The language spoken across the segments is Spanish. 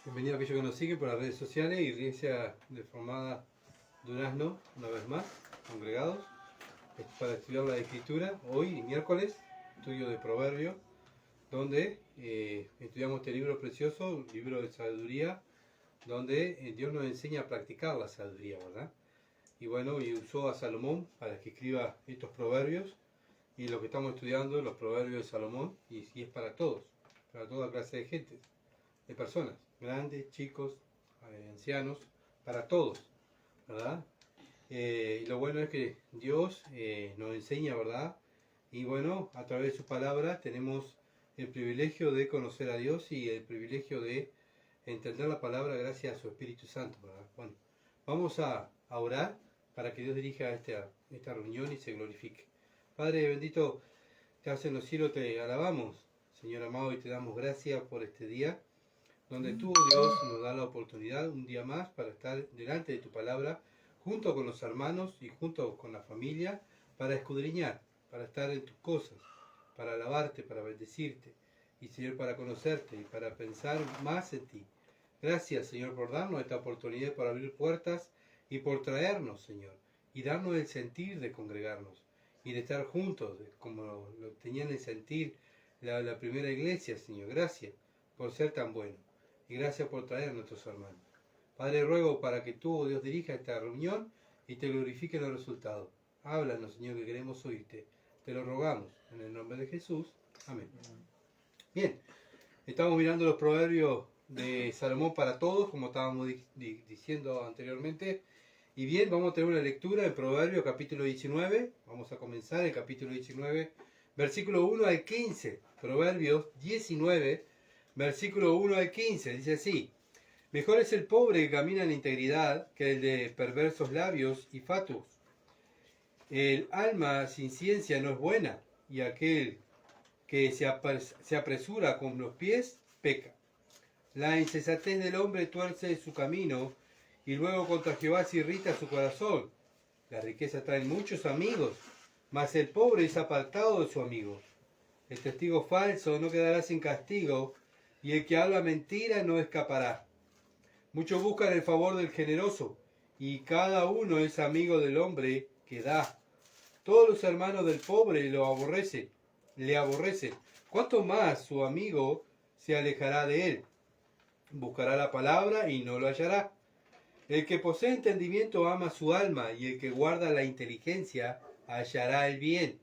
Bienvenido a aquellos que nos siguen por las redes sociales, Iglesia Reformada Durazno, una vez más, congregados, para estudiar la Escritura. Hoy, miércoles, estudio de Proverbios, donde estudiamos este libro precioso, un libro de sabiduría, donde Dios nos enseña a practicar la sabiduría, ¿verdad? Y bueno, y usó a Salomón para que escriba estos proverbios, y lo que estamos estudiando, los proverbios de Salomón, y es para todos, para toda clase de gente, de personas, grandes, chicos, ancianos, para todos, ¿verdad? Y lo bueno es que Dios nos enseña, ¿verdad? Y bueno, a través de su palabra tenemos el privilegio de conocer a Dios y el privilegio de entender la palabra gracias a su Espíritu Santo, ¿verdad? Bueno, vamos a orar para que Dios dirija esta reunión y se glorifique. Padre bendito, te hacen los cielos, te alabamos, Señor amado, y te damos gracias por este día, donde tú, Dios, nos da la oportunidad un día más para estar delante de tu palabra, junto con los hermanos y junto con la familia, para escudriñar, para estar en tus cosas, para alabarte, para bendecirte, y Señor, para conocerte y para pensar más en ti. Gracias, Señor, por darnos esta oportunidad para abrir puertas y por traernos, Señor, y darnos el sentir de congregarnos y de estar juntos, como lo tenían el sentir la primera iglesia, Señor. Gracias por ser tan bueno. Y gracias por traer a nuestros hermanos. Padre, ruego para que tú, Dios, dirija esta reunión y te glorifique los resultados. Háblanos, Señor, que queremos oírte. Te lo rogamos en el nombre de Jesús. Amén. Bien, estamos mirando los proverbios de Salomón para todos, como estábamos diciendo anteriormente. Y bien, vamos a tener una lectura en Proverbios capítulo 19. Vamos a comenzar el capítulo 19, versículo 1 al 15. Proverbios 19, versículo 1 al 15, dice así: Mejor es el pobre que camina en integridad que el de perversos labios y fatuos. El alma sin ciencia no es buena, y aquel que se apresura con los pies peca. La insensatez del hombre tuerce su camino, y luego contra Jehová se irrita su corazón. La riqueza trae muchos amigos, mas el pobre es apartado de su amigo. El testigo falso no quedará sin castigo, y el que habla mentira no escapará. Muchos buscan el favor del generoso, y cada uno es amigo del hombre que da. Todos los hermanos del pobre le aborrecen. ¿Cuánto más su amigo se alejará de él? Buscará la palabra y no lo hallará. El que posee entendimiento ama su alma, y el que guarda la inteligencia hallará el bien.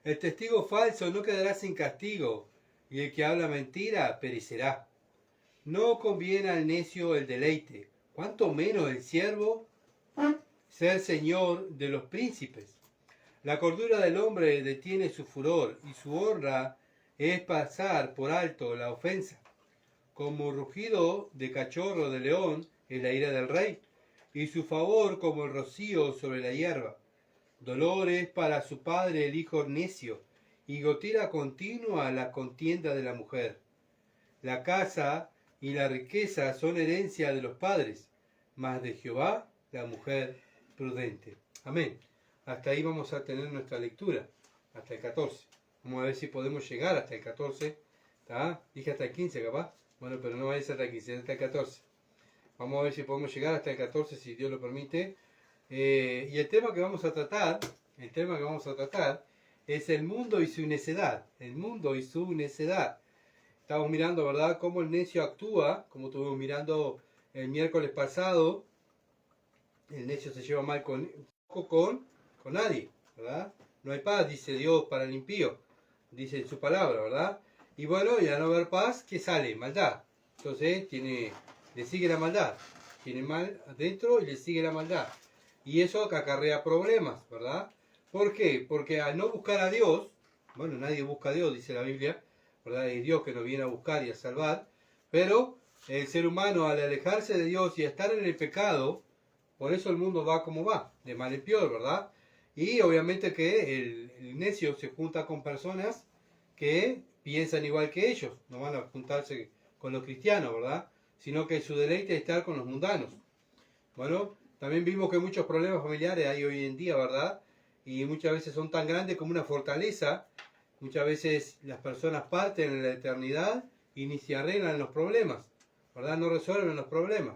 El testigo falso no quedará sin castigo, y el que habla mentira perecerá. No conviene al necio el deleite, cuanto menos el siervo ser señor de los príncipes. La cordura del hombre detiene su furor, y su honra es pasar por alto la ofensa. Como rugido de cachorro de león es la ira del rey, y su favor como el rocío sobre la hierba. Dolor es para su padre el hijo necio, y gotera continua la contienda de la mujer. La casa y la riqueza son herencia de los padres, mas de Jehová la mujer prudente. Amén. Hasta ahí vamos a tener nuestra lectura, hasta el 14. Vamos a ver si podemos llegar hasta el 14. ¿Tá? Dije hasta el 15 capaz. Bueno, pero no va a ser hasta el 15, hasta el 14. Vamos a ver si podemos llegar hasta el 14, si Dios lo permite. Y el tema que vamos a tratar, es el mundo y su necedad. El mundo y su necedad. Estamos mirando, ¿verdad?, cómo el necio actúa, como estuvimos mirando el miércoles pasado. El necio se lleva mal con nadie, ¿verdad? No hay paz, dice Dios, para el impío, dice en su palabra, ¿verdad? Y bueno, y al no haber paz, ¿qué sale? Maldad. Entonces le sigue la maldad. Tiene mal adentro y le sigue la maldad. Y eso acarrea problemas, ¿verdad? ¿Por qué? Porque al no buscar a Dios, bueno, nadie busca a Dios, dice la Biblia, ¿verdad? Es Dios que nos viene a buscar y a salvar, pero el ser humano, al alejarse de Dios y estar en el pecado, por eso el mundo va como va, de mal en peor, ¿verdad? Y obviamente que el necio se junta con personas que piensan igual que ellos, no van a juntarse con los cristianos, ¿verdad? Sino que su deleite es estar con los mundanos. Bueno, también vimos que muchos problemas familiares hay hoy en día, ¿verdad? Y muchas veces son tan grandes como una fortaleza. Muchas veces las personas parten en la eternidad y ni se arreglan los problemas. ¿verdad? No resuelven los problemas.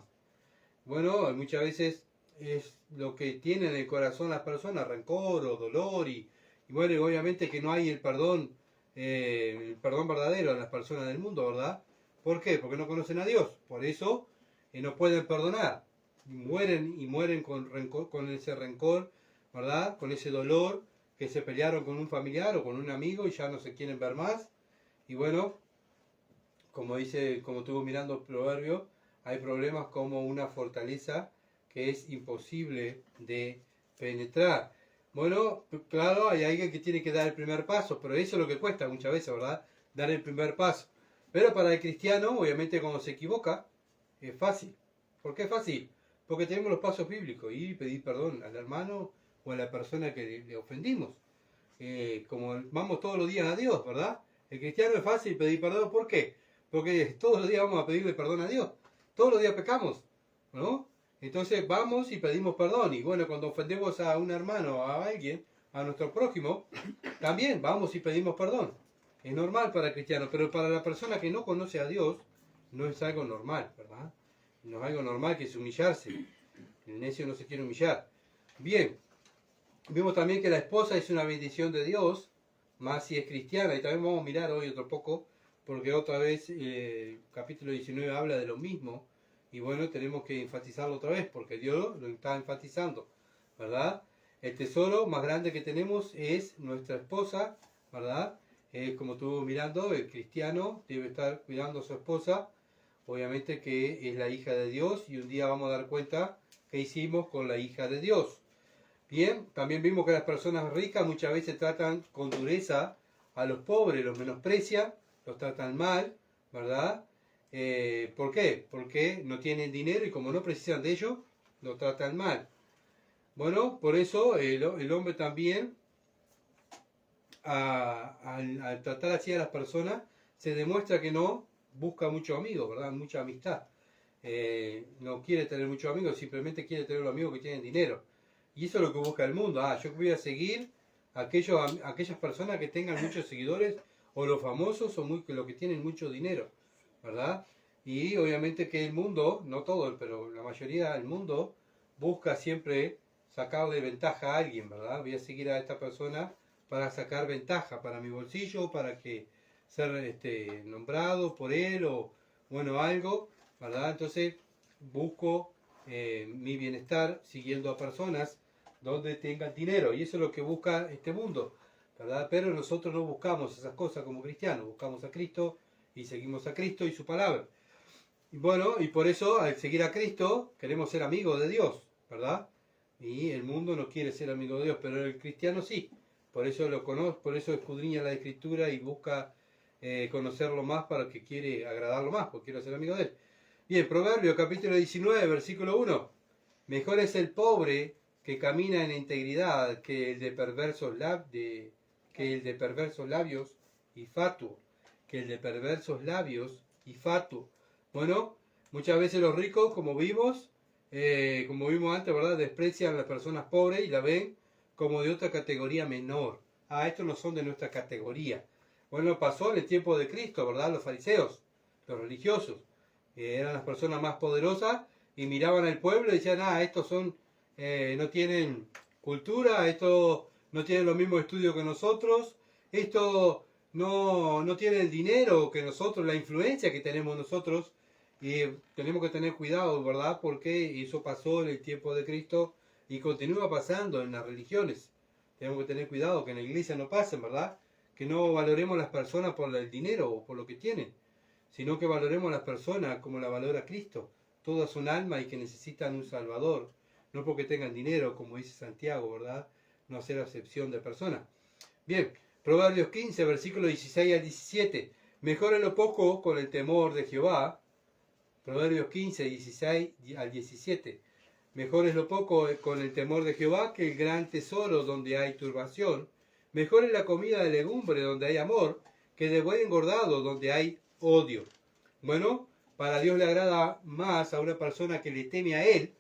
Bueno, muchas veces es lo que tienen en el corazón las personas, rencor o dolor y bueno, y obviamente que no hay el perdón verdadero en las personas del mundo, ¿verdad? ¿Por qué? Porque no conocen a Dios, por eso no pueden perdonar y mueren con rencor, con ese rencor, ¿verdad? Con ese dolor que se pelearon con un familiar o con un amigo y ya no se quieren ver más. Y bueno, como dice, como estuvo mirando el proverbio, hay problemas como una fortaleza que es imposible de penetrar. Bueno, claro, hay alguien que tiene que dar el primer paso, pero eso es lo que cuesta muchas veces, ¿verdad? Dar el primer paso. Pero para el cristiano, obviamente cuando se equivoca, es fácil. ¿Por qué es fácil? Porque tenemos los pasos bíblicos y pedir perdón al hermano o a la persona que le ofendimos. Como vamos todos los días a Dios, ¿verdad? El cristiano es fácil pedir perdón, ¿por qué? Porque todos los días vamos a pedirle perdón a Dios. Todos los días pecamos, ¿no? Entonces vamos y pedimos perdón. Y bueno, cuando ofendemos a un hermano, a alguien, a nuestro prójimo, también vamos y pedimos perdón. Es normal para el cristiano, pero para la persona que no conoce a Dios, no es algo normal, ¿verdad? No es algo normal que es humillarse. El necio no se quiere humillar. Bien, vimos también que la esposa es una bendición de Dios, más si es cristiana. Y también vamos a mirar hoy otro poco, porque otra vez capítulo 19 habla de lo mismo. Y bueno, tenemos que enfatizarlo otra vez, porque Dios lo está enfatizando, ¿verdad? El tesoro más grande que tenemos es nuestra esposa, ¿verdad? Como estuvo mirando, el cristiano debe estar cuidando a su esposa, obviamente que es la hija de Dios, y un día vamos a dar cuenta qué hicimos con la hija de Dios. Bien, también vimos que las personas ricas muchas veces tratan con dureza a los pobres, los menosprecian, los tratan mal, ¿verdad? ¿Por qué? Porque no tienen dinero y como no precisan de ello, lo tratan mal. Bueno, por eso el hombre también, al tratar así a las personas, se demuestra que no busca muchos amigos, ¿verdad? Mucha amistad. No quiere tener muchos amigos, simplemente quiere tener los amigos que tienen dinero. Y eso es lo que busca el mundo. Yo voy a seguir aquellas personas que tengan muchos seguidores, o los famosos, o los que tienen mucho dinero, ¿verdad? Y obviamente que el mundo, no todo, pero la mayoría del mundo, busca siempre sacarle ventaja a alguien, ¿verdad? Voy a seguir a esta persona para sacar ventaja para mi bolsillo, para que ser nombrado por él, o bueno, algo, ¿verdad? Entonces busco mi bienestar siguiendo a personas donde tengan dinero, y eso es lo que busca este mundo, ¿verdad? Pero nosotros no buscamos esas cosas como cristianos, buscamos a Cristo y seguimos a Cristo y su palabra. Y bueno, y por eso al seguir a Cristo queremos ser amigos de Dios, ¿verdad? Y el mundo no quiere ser amigo de Dios, pero el cristiano sí. Por eso lo conoce, por eso escudriña la Escritura y busca conocerlo más, para que quiere agradarlo más, porque quiere ser amigo de él. Bien, Proverbio capítulo 19, versículo 1. Mejor es el pobre que camina en integridad que el de perversos labios y fatuo. Que el de perversos labios y fatuo. Bueno, muchas veces los ricos, como vimos antes, ¿verdad? Desprecian a las personas pobres y la ven como de otra categoría menor. Estos no son de nuestra categoría. Bueno, pasó en el tiempo de Cristo, ¿verdad? Los fariseos, los religiosos, eran las personas más poderosas y miraban al pueblo y decían, estos no tienen cultura, estos no tienen los mismos estudios que nosotros, estos no tienen el dinero que nosotros, la influencia que tenemos nosotros, y tenemos que tener cuidado, ¿verdad? Porque eso pasó en el tiempo de Cristo y continúa pasando en las religiones. Tenemos que tener cuidado que en la iglesia no pasen, ¿verdad? Que no valoremos a las personas por el dinero o por lo que tienen, sino que valoremos a las personas como la valora Cristo. Todas son almas y que necesitan un Salvador, no porque tengan dinero, como dice Santiago, ¿verdad? No hacer acepción de personas. Bien, Proverbios 15, versículos 16 al 17. Mejor en lo poco con el temor de Jehová. Proverbios 15, 16 al 17. Mejor es lo poco con el temor de Jehová que el gran tesoro donde hay turbación. Mejor es la comida de legumbre donde hay amor, que de buen engordado donde hay odio. Bueno, para Dios le agrada más a una persona que le teme a Él,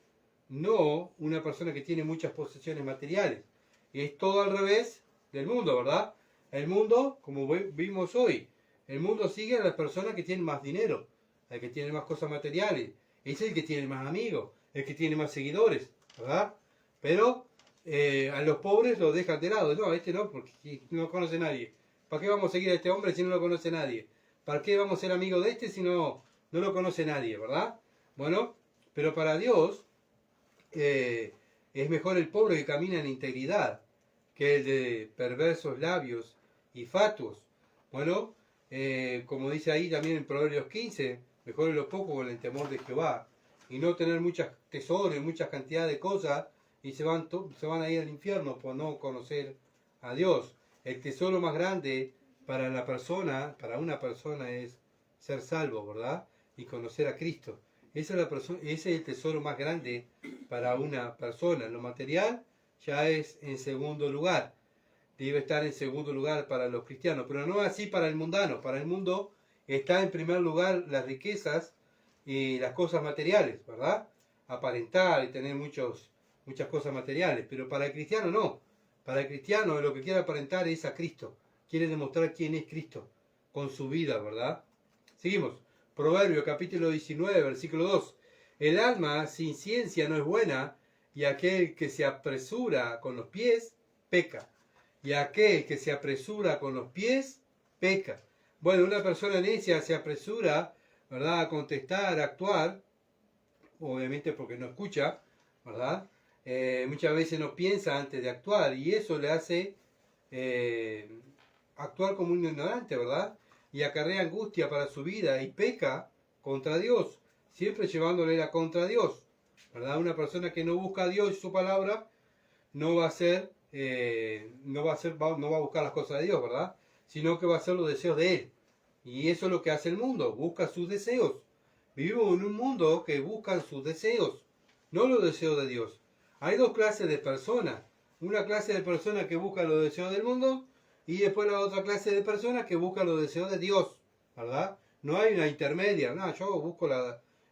no una persona que tiene muchas posesiones materiales. Y es todo al revés del mundo, ¿verdad? El mundo, como vimos hoy, el mundo sigue a las personas que tienen más dinero. al que tiene más cosas materiales. Es el que tiene más amigos, el que tiene más seguidores, ¿verdad? Pero a los pobres los dejan de lado. No, este no, porque no conoce nadie. ¿Para qué vamos a seguir a este hombre si no lo conoce nadie? ¿Para qué vamos a ser amigos de este si no lo conoce nadie, verdad? Bueno, pero para Dios es mejor el pobre que camina en integridad que el de perversos labios y fatuos. Bueno, como dice ahí también en Proverbios 15, mejor es lo poco con el temor de Jehová, y no tener muchas tesoros y muchas cantidades de cosas, y se van a ir al infierno por no conocer a Dios. El tesoro más grande para una persona es ser salvo, ¿verdad? Y conocer a Cristo. Ese es el tesoro más grande para una persona. Lo material ya es en segundo lugar. Debe estar en segundo lugar para los cristianos, pero no así para el mundano. Para el mundo está en primer lugar las riquezas y las cosas materiales, ¿verdad? Aparentar y tener muchas cosas materiales, pero para el cristiano no. Para el cristiano lo que quiere aparentar es a Cristo. Quiere demostrar quién es Cristo con su vida, ¿verdad? Seguimos. Proverbio capítulo 19, versículo 2. El alma sin ciencia no es buena, y aquel que se apresura con los pies, peca. Y aquel que se apresura con los pies, peca. Bueno, una persona necia se apresura, ¿verdad?, a contestar, a actuar, obviamente porque no escucha, ¿verdad? Muchas veces no piensa antes de actuar, y eso le hace actuar como un ignorante, ¿verdad? Y acarrea angustia para su vida y peca contra Dios, siempre llevándole la contra a Dios, ¿verdad? Una persona que no busca a Dios y su palabra no va a buscar las cosas de Dios, ¿verdad? Sino que va a hacer los deseos de Él. Y eso es lo que hace el mundo, busca sus deseos. Vivimos en un mundo que buscan sus deseos, no los deseos de Dios. Hay dos clases de personas. Una clase de personas que buscan los deseos del mundo, y después la otra clase de personas que buscan los deseos de Dios, ¿verdad? No hay una intermedia. No, yo busco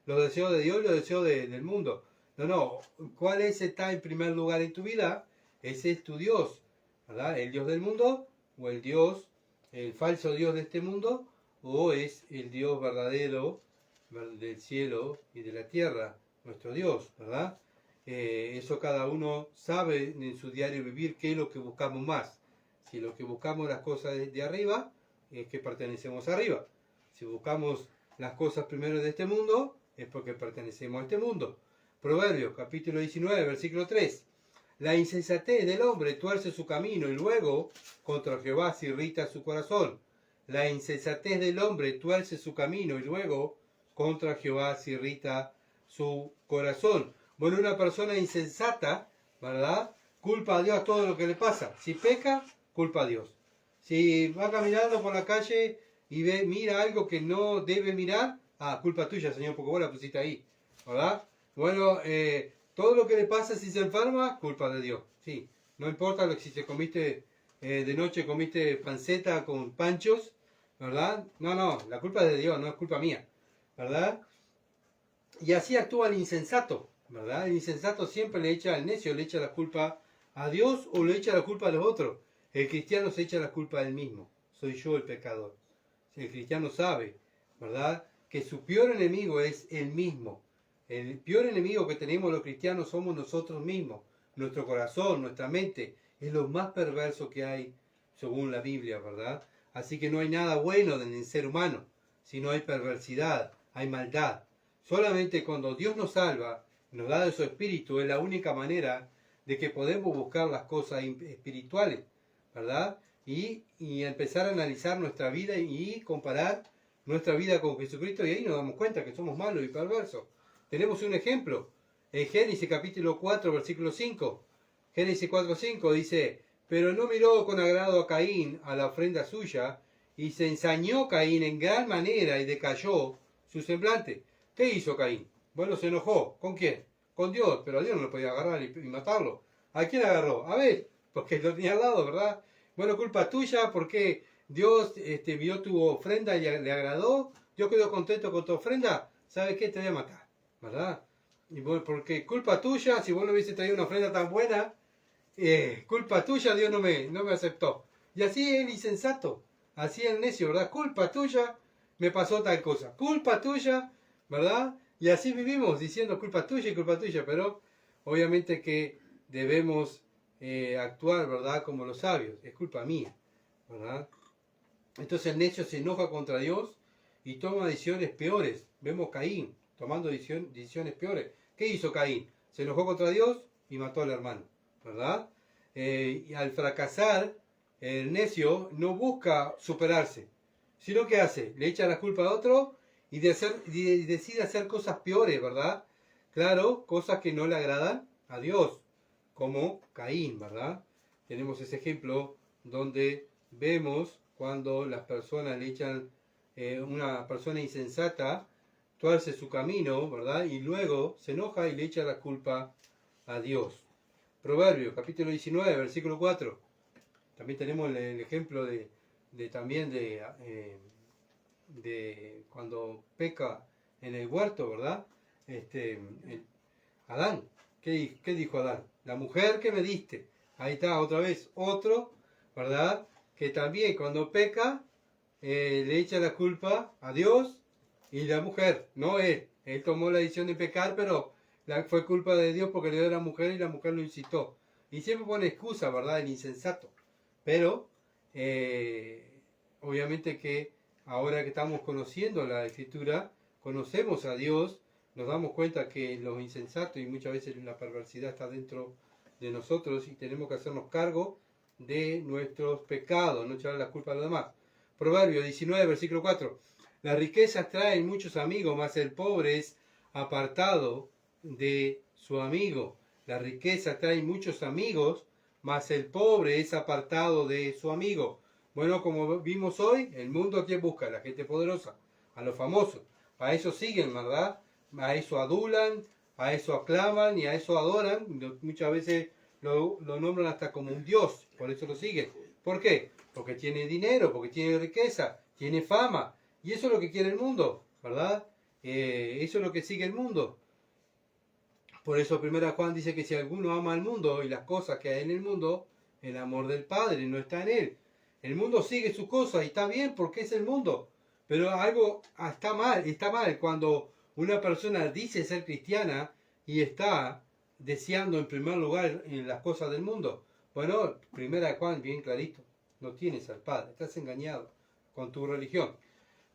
los deseos de Dios y los deseos del mundo. No. ¿Cuál está en primer lugar en tu vida? Ese es tu Dios, ¿verdad? ¿El Dios del mundo? ¿O el falso Dios de este mundo? ¿O es el Dios verdadero del cielo y de la tierra, nuestro Dios, ¿verdad? Eso cada uno sabe en su diario vivir qué es lo que buscamos más. Si lo que buscamos las cosas de arriba, es que pertenecemos arriba. Si buscamos las cosas primero de este mundo, es porque pertenecemos a este mundo. Proverbios, capítulo 19, versículo 3. La insensatez del hombre tuerce su camino, y luego contra Jehová se irrita su corazón. La insensatez del hombre tuerce su camino, y luego contra Jehová se irrita su corazón. Bueno, una persona insensata, ¿verdad?, culpa a Dios todo lo que le pasa. Si peca, culpa a Dios. Si va caminando por la calle y mira algo que no debe mirar, culpa tuya, Señor, porque vos la pusiste ahí, ¿verdad? Bueno, todo lo que le pasa si se enferma, culpa de Dios. Sí, no importa si te comiste de noche, comiste panceta con panchos, ¿verdad? No, la culpa es de Dios, no es culpa mía, ¿verdad? Y así actúa el insensato, ¿verdad? El insensato siempre le echa al necio, le echa la culpa a Dios o le echa la culpa a los otros. El cristiano se echa la culpa a él mismo. Soy yo el pecador. El cristiano sabe, ¿verdad?, que su peor enemigo es él mismo. El peor enemigo que tenemos los cristianos somos nosotros mismos. Nuestro corazón, nuestra mente, es lo más perverso que hay según la Biblia, ¿verdad? Así que no hay nada bueno en el ser humano, sino hay perversidad, hay maldad. Solamente cuando Dios nos salva, nos da de su espíritu, es la única manera de que podemos buscar las cosas espirituales, ¿verdad? Y empezar a analizar nuestra vida y comparar nuestra vida con Jesucristo, y ahí nos damos cuenta que somos malos y perversos. Tenemos un ejemplo en Génesis capítulo 4, versículo 5. Génesis 4, 5 dice: pero no miró con agrado a Caín a la ofrenda suya, y se ensañó Caín en gran manera y decayó su semblante. ¿Qué hizo Caín? Bueno, se enojó. ¿Con quién? Con Dios, pero a Dios no lo podía agarrar y matarlo. ¿A quién agarró? A ver, porque lo tenía al lado, ¿verdad? Bueno, culpa tuya porque Dios vio tu ofrenda y le agradó. Dios quedó contento con tu ofrenda. ¿Sabes qué? Te voy a matar, ¿verdad? Y bueno, porque culpa tuya, si vos no hubiese traído una ofrenda tan buena, culpa tuya, Dios no me aceptó. Y así es el insensato, así es el necio, ¿verdad? Culpa tuya, me pasó tal cosa. Culpa tuya, ¿verdad? Y así vivimos diciendo culpa tuya, pero obviamente que debemos actuar, ¿verdad? Como los sabios. Es culpa mía, ¿verdad? Entonces el necio se enoja contra Dios y toma decisiones peores. Vemos Caín tomando decisiones peores. ¿Qué hizo Caín? Se enojó contra Dios y mató al hermano, ¿verdad? Y al fracasar, el necio no busca superarse, sino que hace, le echa la culpa a otro y decide hacer cosas peores, ¿verdad? Claro, cosas que no le agradan a Dios, como Caín, ¿verdad? Tenemos ese ejemplo donde vemos cuando las personas le echan, una persona insensata tuerce su camino, ¿verdad? Y luego se enoja y le echa la culpa a Dios. Proverbios, capítulo 19, versículo 4. También tenemos el ejemplo también de cuando peca en el huerto, ¿verdad? Adán, ¿qué dijo Adán? La mujer que me diste. Ahí está, otra vez, otro, ¿verdad? Que también cuando peca, le echa la culpa a Dios y la mujer, no él. Él tomó la decisión de pecar, pero fue culpa de Dios porque le dio a la mujer y la mujer lo incitó. Y siempre pone excusa, ¿verdad? El insensato. Pero, obviamente que ahora que estamos conociendo la Escritura, conocemos a Dios, nos damos cuenta que los insensatos y muchas veces la perversidad está dentro de nosotros y tenemos que hacernos cargo de nuestros pecados, no echarle la culpa a los demás. Proverbio 19, versículo 4. Las riquezas traen muchos amigos, mas el pobre es apartado de su amigo. La riqueza trae muchos amigos, mas el pobre es apartado de su amigo. Bueno, como vimos hoy, el mundo ¿a quién busca? A la gente poderosa, a los famosos. A eso siguen, ¿verdad? A eso adulan, a eso aclaman y a eso adoran. Muchas veces lo nombran hasta como un dios, por eso lo siguen. ¿Por qué? Porque tiene dinero, porque tiene riqueza, tiene fama. Y eso es lo que quiere el mundo, ¿verdad? Eso es lo que sigue el mundo. Por eso 1 Juan dice que si alguno ama al mundo y las cosas que hay en el mundo, el amor del Padre no está en él. El mundo sigue sus cosas y está bien porque es el mundo. Pero algo está mal cuando una persona dice ser cristiana y está deseando en primer lugar en las cosas del mundo. Bueno, 1 Juan bien clarito, no tienes al Padre, estás engañado con tu religión.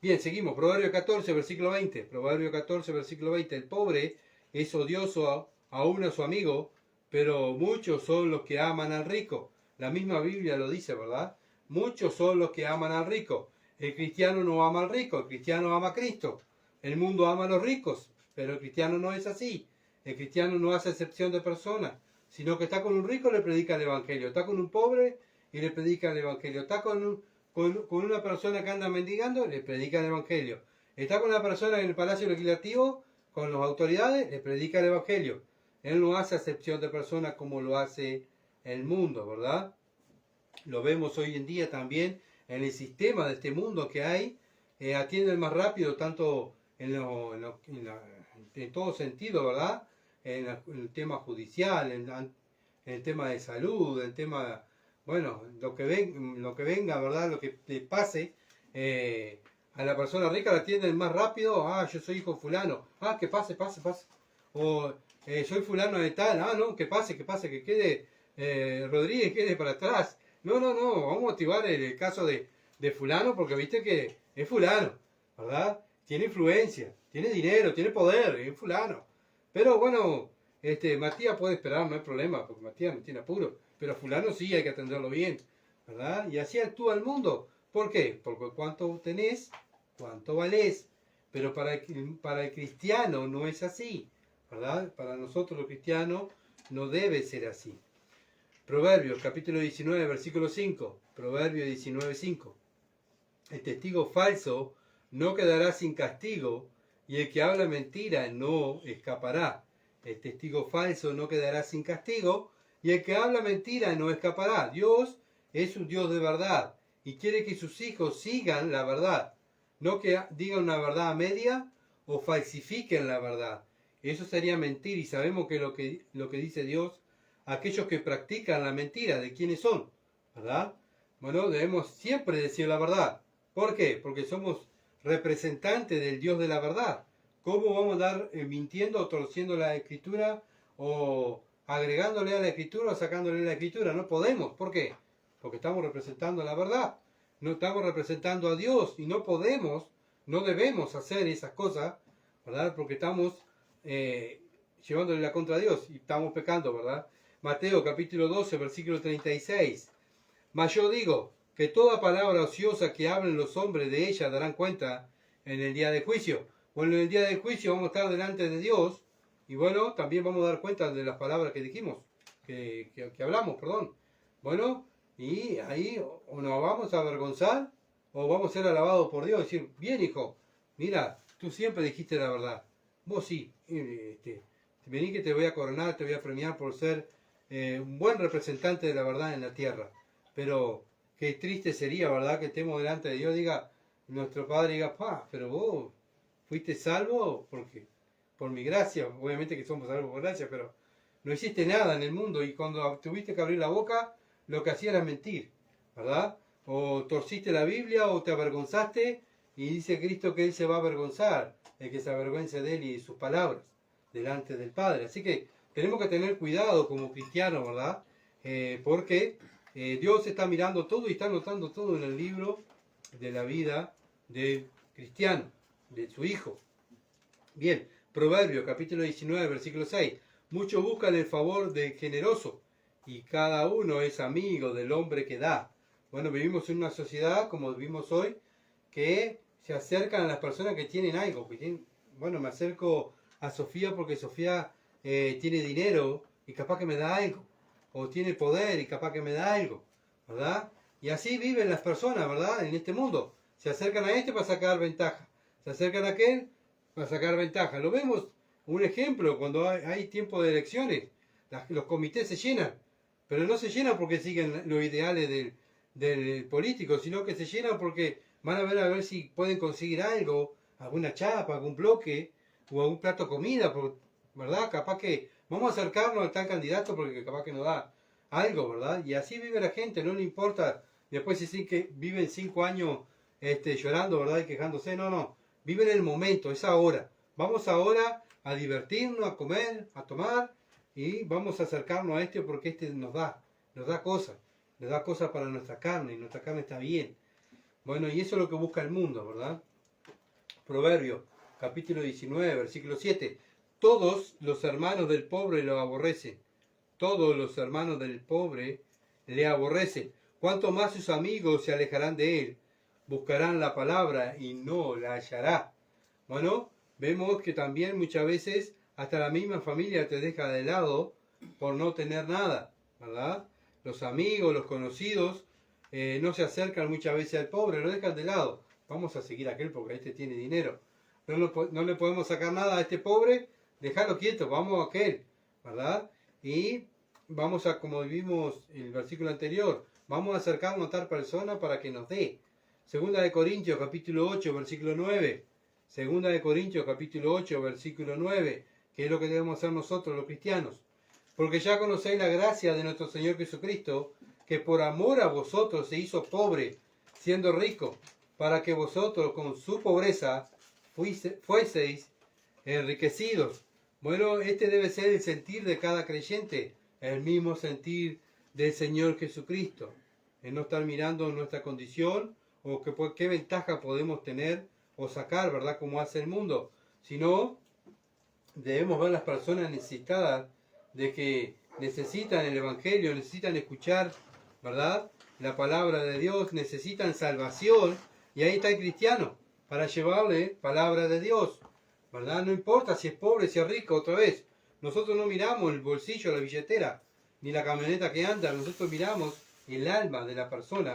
Bien, seguimos. Proverbio 14, versículo 20. Proverbio 14, versículo 20. El pobre es odioso aún a su amigo, pero muchos son los que aman al rico. La misma Biblia lo dice, ¿verdad? Muchos son los que aman al rico. El cristiano no ama al rico, el cristiano ama a Cristo. El mundo ama a los ricos, pero el cristiano no es así. El cristiano no hace excepción de personas, sino que está con un rico, le predica el evangelio. Está con un pobre y le predica el evangelio. Está con una persona que anda mendigando, le predica el evangelio. Está con una persona en el palacio legislativo, con las autoridades, le predica el evangelio. Él no hace acepción de personas como lo hace el mundo, ¿verdad? Lo vemos hoy en día también en el sistema de este mundo que hay, atienden más rápido, tanto en todo sentido, ¿verdad? En el tema judicial, en el tema de salud, en el tema, bueno, lo que venga, ¿verdad? Lo que le pase, a la persona rica la atienden más rápido. Yo soy hijo fulano. Que pase. O soy fulano de tal. No, que pase, que quede Rodríguez, quede para atrás. No, vamos a motivar el caso de fulano porque viste que es fulano, ¿verdad? Tiene influencia, tiene dinero, tiene poder, es fulano. Pero bueno, Matías puede esperar, no hay problema, porque Matías no tiene apuro. Pero fulano sí hay que atenderlo bien, ¿verdad? Y así actúa el mundo. ¿Por qué? Porque cuánto tenés, cuánto valés. Pero para el cristiano no es así, ¿verdad? Para nosotros los cristianos no debe ser así. Proverbios, capítulo 19, versículo 5. Proverbios 19, 5. El testigo falso no quedará sin castigo, y el que habla mentira no escapará. El testigo falso no quedará sin castigo, y el que habla mentira no escapará. Dios es un Dios de verdad, y quiere que sus hijos sigan la verdad. No que digan una verdad a media o falsifiquen la verdad. Eso sería mentir, y sabemos que lo que dice Dios, aquellos que practican la mentira, ¿de quiénes son? ¿Verdad? Bueno, debemos siempre decir la verdad. ¿Por qué? Porque somos representante del Dios de la verdad. ¿Cómo vamos a andar mintiendo o torciendo la Escritura o agregándole a la Escritura o sacándole la Escritura? No podemos. ¿Por qué? Porque estamos representando la verdad. No estamos representando a Dios y no podemos, no debemos hacer esas cosas, ¿verdad? Porque estamos llevándole la contra a Dios y estamos pecando, ¿verdad? Mateo capítulo 12, versículo 36. Mas yo digo que toda palabra ociosa que hablen los hombres de ella darán cuenta en el día de juicio. Bueno, en el día del juicio vamos a estar delante de Dios y bueno, también vamos a dar cuenta de las palabras que dijimos, que hablamos, perdón. Bueno, y ahí o nos vamos a avergonzar o vamos a ser alabados por Dios. Decir, bien hijo, mira, tú siempre dijiste la verdad. Vos sí, vení que te voy a coronar, te voy a premiar por ser un buen representante de la verdad en la tierra. Pero qué triste sería, ¿verdad? Que estemos delante de Dios, diga, nuestro Padre diga, pero vos fuiste salvo porque por mi gracia, obviamente que somos salvos por gracia, pero no hiciste nada en el mundo y cuando tuviste que abrir la boca, lo que hacía era mentir, ¿verdad? O torciste la Biblia o te avergonzaste y dice Cristo que Él se va a avergonzar, el que se avergüence de Él y de sus palabras delante del Padre. Así que tenemos que tener cuidado como cristianos, ¿verdad? Porque Dios está mirando todo y está anotando todo en el libro de la vida del cristiano, de su hijo. Bien, Proverbios capítulo 19, versículo 6. Muchos buscan el favor del generoso y cada uno es amigo del hombre que da. Bueno, vivimos en una sociedad, como vivimos hoy, que se acercan a las personas que tienen algo. Bueno, me acerco a Sofía porque Sofía tiene dinero y capaz que me da algo. O tiene poder y capaz que me da algo, ¿verdad? Y así viven las personas, ¿verdad? En este mundo. Se acercan a este para sacar ventaja. Se acercan a aquel para sacar ventaja. Lo vemos, un ejemplo, cuando hay tiempo de elecciones. Los comités se llenan. Pero no se llenan porque siguen los ideales del político, sino que se llenan porque van a ver si pueden conseguir algo, alguna chapa, algún bloque, o algún plato de comida, ¿verdad? Capaz que vamos a acercarnos a tal candidato porque capaz que nos da algo, ¿verdad? Y así vive la gente, no le importa después si que viven 5 años llorando, ¿verdad? Y quejándose, no, viven el momento, es ahora. Vamos ahora a divertirnos, a comer, a tomar, y vamos a acercarnos a porque nos da cosas para nuestra carne, y nuestra carne está bien. Bueno, y eso es lo que busca el mundo, ¿verdad? Proverbios, capítulo 19, versículo 7. Todos los hermanos del pobre lo aborrecen. Todos los hermanos del pobre le aborrecen. Cuanto más sus amigos se alejarán de él, buscarán la palabra y no la hallará. Bueno, vemos que también muchas veces hasta la misma familia te deja de lado por no tener nada, ¿verdad? Los amigos, los conocidos, no se acercan muchas veces al pobre, lo dejan de lado. Vamos a seguir a aquel porque este tiene dinero. No le podemos sacar nada a este pobre, dejarlo quieto, vamos a aquel, ¿verdad? Y vamos a, como vimos en el versículo anterior, vamos a acercarnos a tal persona para que nos dé. Segunda de Corintios, capítulo 8, versículo 9. Segunda de Corintios, capítulo 8, versículo 9, que es lo que debemos hacer nosotros los cristianos. Porque ya conocéis la gracia de nuestro Señor Jesucristo, que por amor a vosotros se hizo pobre, siendo rico, para que vosotros con su pobreza fueseis enriquecidos. Bueno, este debe ser el sentir de cada creyente, el mismo sentir del Señor Jesucristo. En no estar mirando nuestra condición o qué ventaja podemos tener o sacar, ¿verdad? Como hace el mundo. Sino, debemos ver las personas necesitadas de que necesitan el Evangelio, necesitan escuchar, ¿verdad? La palabra de Dios, necesitan salvación. Y ahí está el cristiano, para llevarle palabra de Dios, ¿verdad? No importa si es pobre, si es rico, otra vez. Nosotros no miramos el bolsillo, la billetera, ni la camioneta que anda. Nosotros miramos el alma de la persona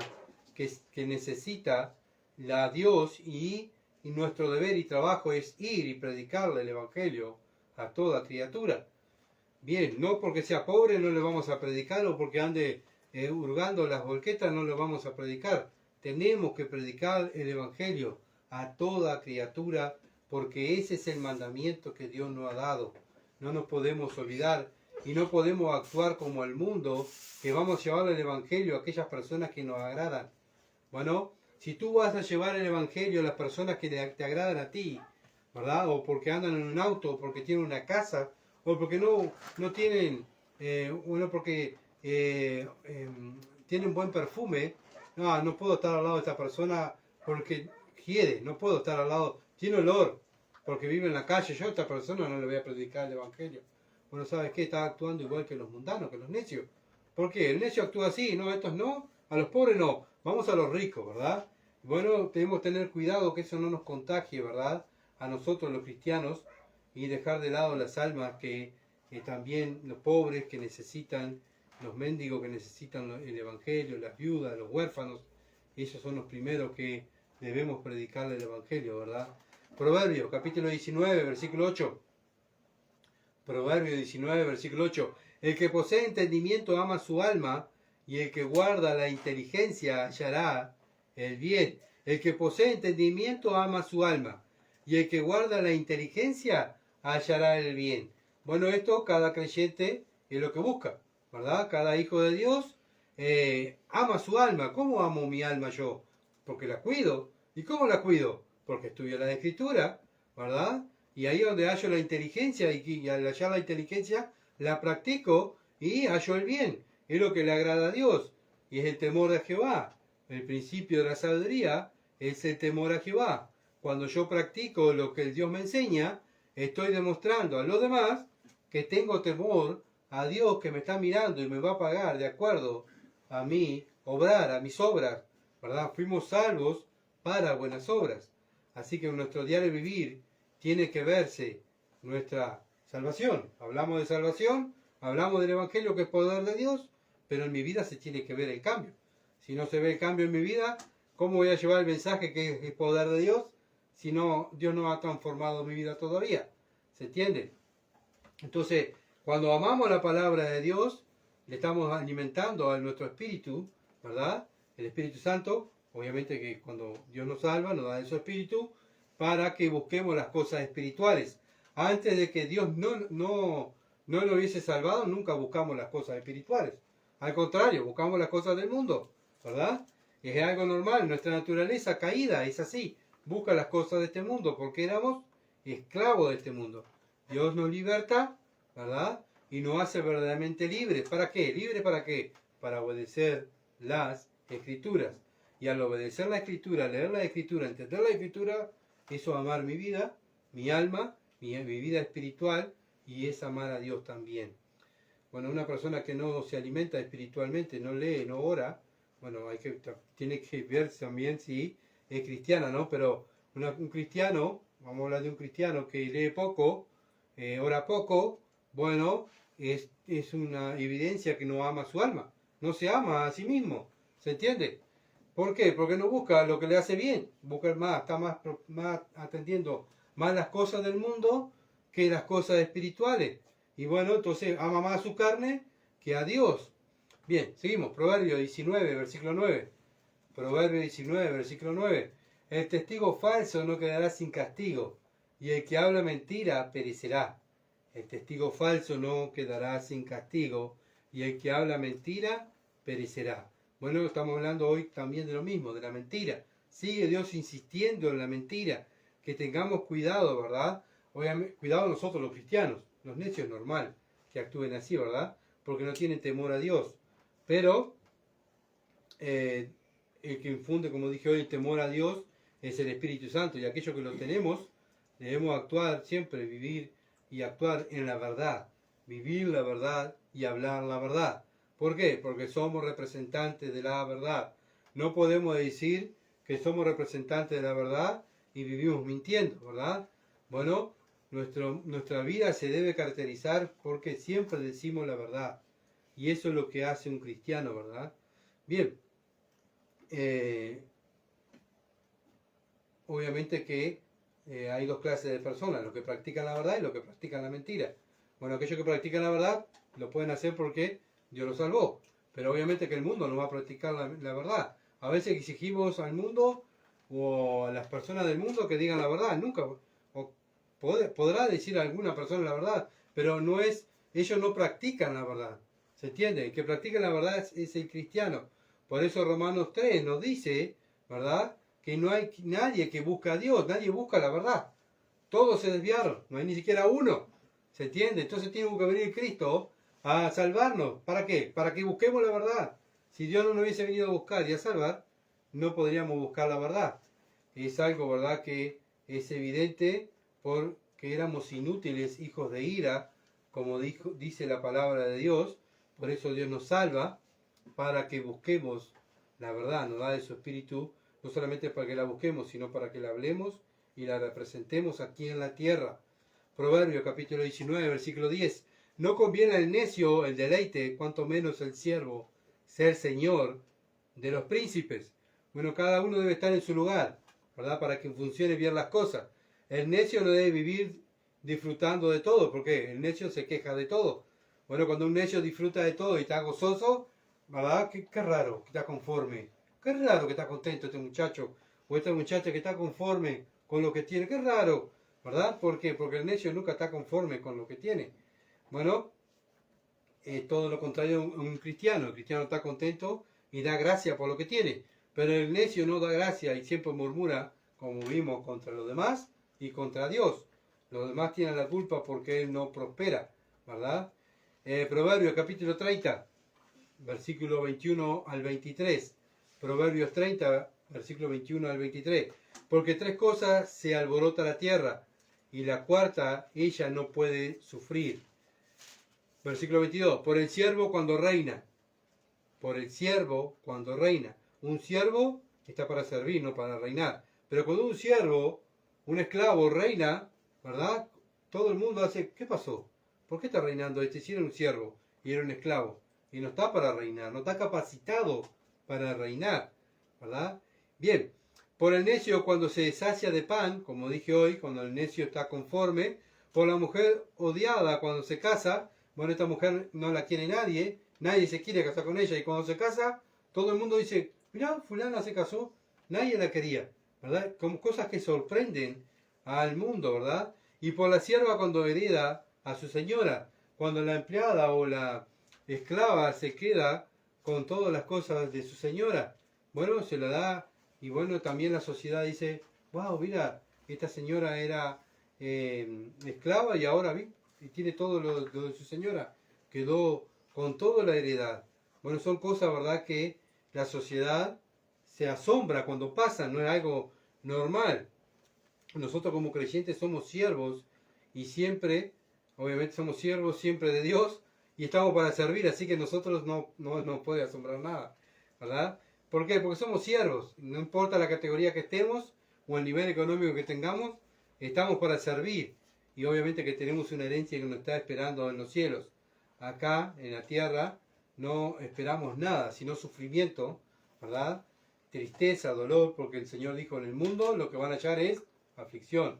que necesita a Dios y nuestro deber y trabajo es ir y predicarle el Evangelio a toda criatura. Bien, no porque sea pobre no le vamos a predicar o porque ande hurgando las volquetas no le vamos a predicar. Tenemos que predicar el Evangelio a toda criatura porque ese es el mandamiento que Dios nos ha dado. No nos podemos olvidar y no podemos actuar como el mundo que vamos a llevar el Evangelio a aquellas personas que nos agradan. Bueno, Si tú vas a llevar el Evangelio a las personas que te agradan a ti, ¿verdad? O porque andan en un auto, o porque tienen una casa, o porque no tienen, uno porque tienen buen perfume. No puedo estar al lado de esta persona porque quiere, no puedo estar al lado, tiene olor, porque vive en la calle. Yo a esta persona no le voy a predicar el Evangelio. Bueno, ¿sabes qué? Está actuando igual que los mundanos, que los necios. ¿Por qué? El necio actúa así, no, estos no, a los pobres no, vamos a los ricos, ¿verdad? Bueno, debemos tener cuidado que eso no nos contagie, ¿verdad? A nosotros los cristianos, y dejar de lado las almas que también los pobres que necesitan, los mendigos que necesitan el Evangelio, las viudas, los huérfanos, ellos son los primeros que debemos predicarle el Evangelio, ¿verdad? Proverbios, capítulo 19, versículo 8. Proverbios 19, versículo 8. El que posee entendimiento ama su alma, y el que guarda la inteligencia hallará el bien. El que posee entendimiento ama su alma, y el que guarda la inteligencia hallará el bien. Bueno, esto cada creyente es lo que busca, ¿verdad? Cada hijo de Dios ama su alma. ¿Cómo amo mi alma yo? Porque la cuido. ¿Y cómo la cuido? Porque estudio la Escritura, ¿verdad? Y ahí es donde hallo la inteligencia, y al hallar la inteligencia la practico y hallo el bien. Es lo que le agrada a Dios, y es el temor de Jehová. El principio de la sabiduría es el temor a Jehová. Cuando yo practico lo que el Dios me enseña, estoy demostrando a los demás que tengo temor a Dios, que me está mirando y me va a pagar de acuerdo a mi obrar, a mis obras, ¿verdad? Fuimos salvos para buenas obras. Así que en nuestro diario vivir tiene que verse nuestra salvación. Hablamos de salvación, hablamos del Evangelio, que es poder de Dios, pero en mi vida se tiene que ver el cambio. Si no se ve el cambio en mi vida, ¿cómo voy a llevar el mensaje que es poder de Dios si no, Dios no ha transformado mi vida todavía? ¿Se entiende? Entonces, cuando amamos la palabra de Dios, le estamos alimentando a nuestro espíritu, ¿verdad? El Espíritu Santo, obviamente que cuando Dios nos salva, nos da de su espíritu, para que busquemos las cosas espirituales. Antes de que Dios no lo hubiese salvado, nunca buscamos las cosas espirituales. Al contrario, buscamos las cosas del mundo, ¿verdad? Es algo normal, nuestra naturaleza caída es así. Busca las cosas de este mundo porque éramos esclavos de este mundo. Dios nos liberta, ¿verdad? Y nos hace verdaderamente libres. ¿Para qué? ¿Libre para qué? Para obedecer las Escrituras. Y al obedecer la Escritura, leer la Escritura, entender la Escritura, eso es amar mi vida, mi alma, mi vida espiritual, y es amar a Dios también. Bueno, una persona que no se alimenta espiritualmente, no lee, no ora, bueno, tiene que ver también si es cristiana, ¿no? Pero un cristiano, vamos a hablar de un cristiano que lee poco, ora poco, bueno, es una evidencia que no ama su alma, no se ama a sí mismo, ¿se entiende? ¿Por qué? Porque no busca lo que le hace bien, busca más, está más atendiendo más las cosas del mundo que las cosas espirituales. Y bueno, entonces ama más a su carne que a Dios. Bien, seguimos. Proverbio 19, versículo 9. Proverbio 19, versículo 9. El testigo falso no quedará sin castigo, y el que habla mentira perecerá. El testigo falso no quedará sin castigo, y el que habla mentira perecerá. Bueno, estamos hablando hoy también de lo mismo, de la mentira. Sigue Dios insistiendo en la mentira, que tengamos cuidado, ¿verdad? Obviamente, cuidado nosotros los cristianos, los necios normal, que actúen así, ¿verdad? Porque no tienen temor a Dios. Pero el que infunde, como dije hoy, el temor a Dios es el Espíritu Santo, y aquellos que lo tenemos, debemos actuar siempre, vivir y actuar en la verdad, vivir la verdad y hablar la verdad. ¿Por qué? Porque somos representantes de la verdad. No podemos decir que somos representantes de la verdad y vivimos mintiendo, ¿verdad? Bueno, nuestra vida se debe caracterizar porque siempre decimos la verdad. Y eso es lo que hace un cristiano, ¿verdad? Bien. Obviamente que hay dos clases de personas, los que practican la verdad y los que practican la mentira. Bueno, aquellos que practican la verdad lo pueden hacer porque Dios los salvó. Pero obviamente que el mundo no va a practicar la verdad. A veces exigimos al mundo o a las personas del mundo que digan la verdad. Nunca podrá decir alguna persona la verdad, pero ellos no practican la verdad. ¿Se entiende? El que practica la verdad es el cristiano. Por eso Romanos 3 nos dice, ¿verdad? Que no hay nadie que busca a Dios, nadie busca la verdad. Todos se desviaron, no hay ni siquiera uno. ¿Se entiende? Entonces tiene que venir Cristo a salvarnos. ¿Para qué? Para que busquemos la verdad. Si Dios no nos hubiese venido a buscar y a salvar, no podríamos buscar la verdad. Es algo, ¿verdad?, que es evidente porque éramos inútiles, hijos de ira, como dice la palabra de Dios. Por eso Dios nos salva, para que busquemos la verdad, nos da de su Espíritu, no solamente para que la busquemos, sino para que la hablemos y la representemos aquí en la tierra. Proverbios capítulo 19, versículo 10. No conviene al necio el deleite, cuanto menos el siervo ser señor de los príncipes. Bueno, cada uno debe estar en su lugar, ¿verdad? Para que funcione bien las cosas. El necio no debe vivir disfrutando de todo, porque el necio se queja de todo. Bueno, cuando un necio disfruta de todo y está gozoso, ¿verdad? Qué raro que está conforme. Qué raro que está contento este muchacho o esta muchacha que está conforme con lo que tiene. Qué raro, ¿verdad? ¿Por qué? Porque el necio nunca está conforme con lo que tiene. Bueno, todo lo contrario a un cristiano. El cristiano está contento y da gracia por lo que tiene. Pero el necio no da gracia y siempre murmura, como vimos, contra los demás y contra Dios. Los demás tienen la culpa porque él no prospera, ¿verdad? Proverbios capítulo 30, versículo 21 al 23. Proverbios 30, versículo 21 al 23. Porque tres cosas se alborota la tierra, y la cuarta ella no puede sufrir. Versículo 22. Por el siervo cuando reina. Por el siervo cuando reina. Un siervo está para servir, no para reinar. Pero cuando un siervo, un esclavo, reina, ¿verdad? Todo el mundo hace, ¿qué pasó? ¿Por qué está reinando este? Si era un siervo y era un esclavo. Y no está para reinar, no está capacitado para reinar, ¿verdad? Bien, por el necio cuando se sacia de pan, como dije hoy, cuando el necio está conforme. Por la mujer odiada cuando se casa. Bueno, esta mujer no la quiere nadie, nadie se quiere casar con ella. Y cuando se casa, todo el mundo dice, mirá, fulana se casó, nadie la quería, ¿verdad? Como cosas que sorprenden al mundo, ¿verdad? Y por la sierva cuando hereda a su señora, cuando la empleada o la esclava se queda con todas las cosas de su señora, bueno, se la da. Y bueno, también la sociedad dice, wow, mira, esta señora era esclava y ahora y tiene todo lo de su señora, quedó con toda la heredad. Bueno, son cosas, ¿verdad?, que la sociedad se asombra cuando pasan, no es algo normal. Nosotros como creyentes somos siervos y siempre, obviamente somos siervos siempre de Dios y estamos para servir, así que nosotros no nos puede asombrar nada, ¿verdad? ¿Por qué? Porque somos siervos, no importa la categoría que estemos o el nivel económico que tengamos, estamos para servir y obviamente que tenemos una herencia que nos está esperando en los cielos. Acá, en la tierra, no esperamos nada, sino sufrimiento, ¿verdad? Tristeza, dolor, porque el Señor dijo en el mundo lo que van a hallar es aflicción.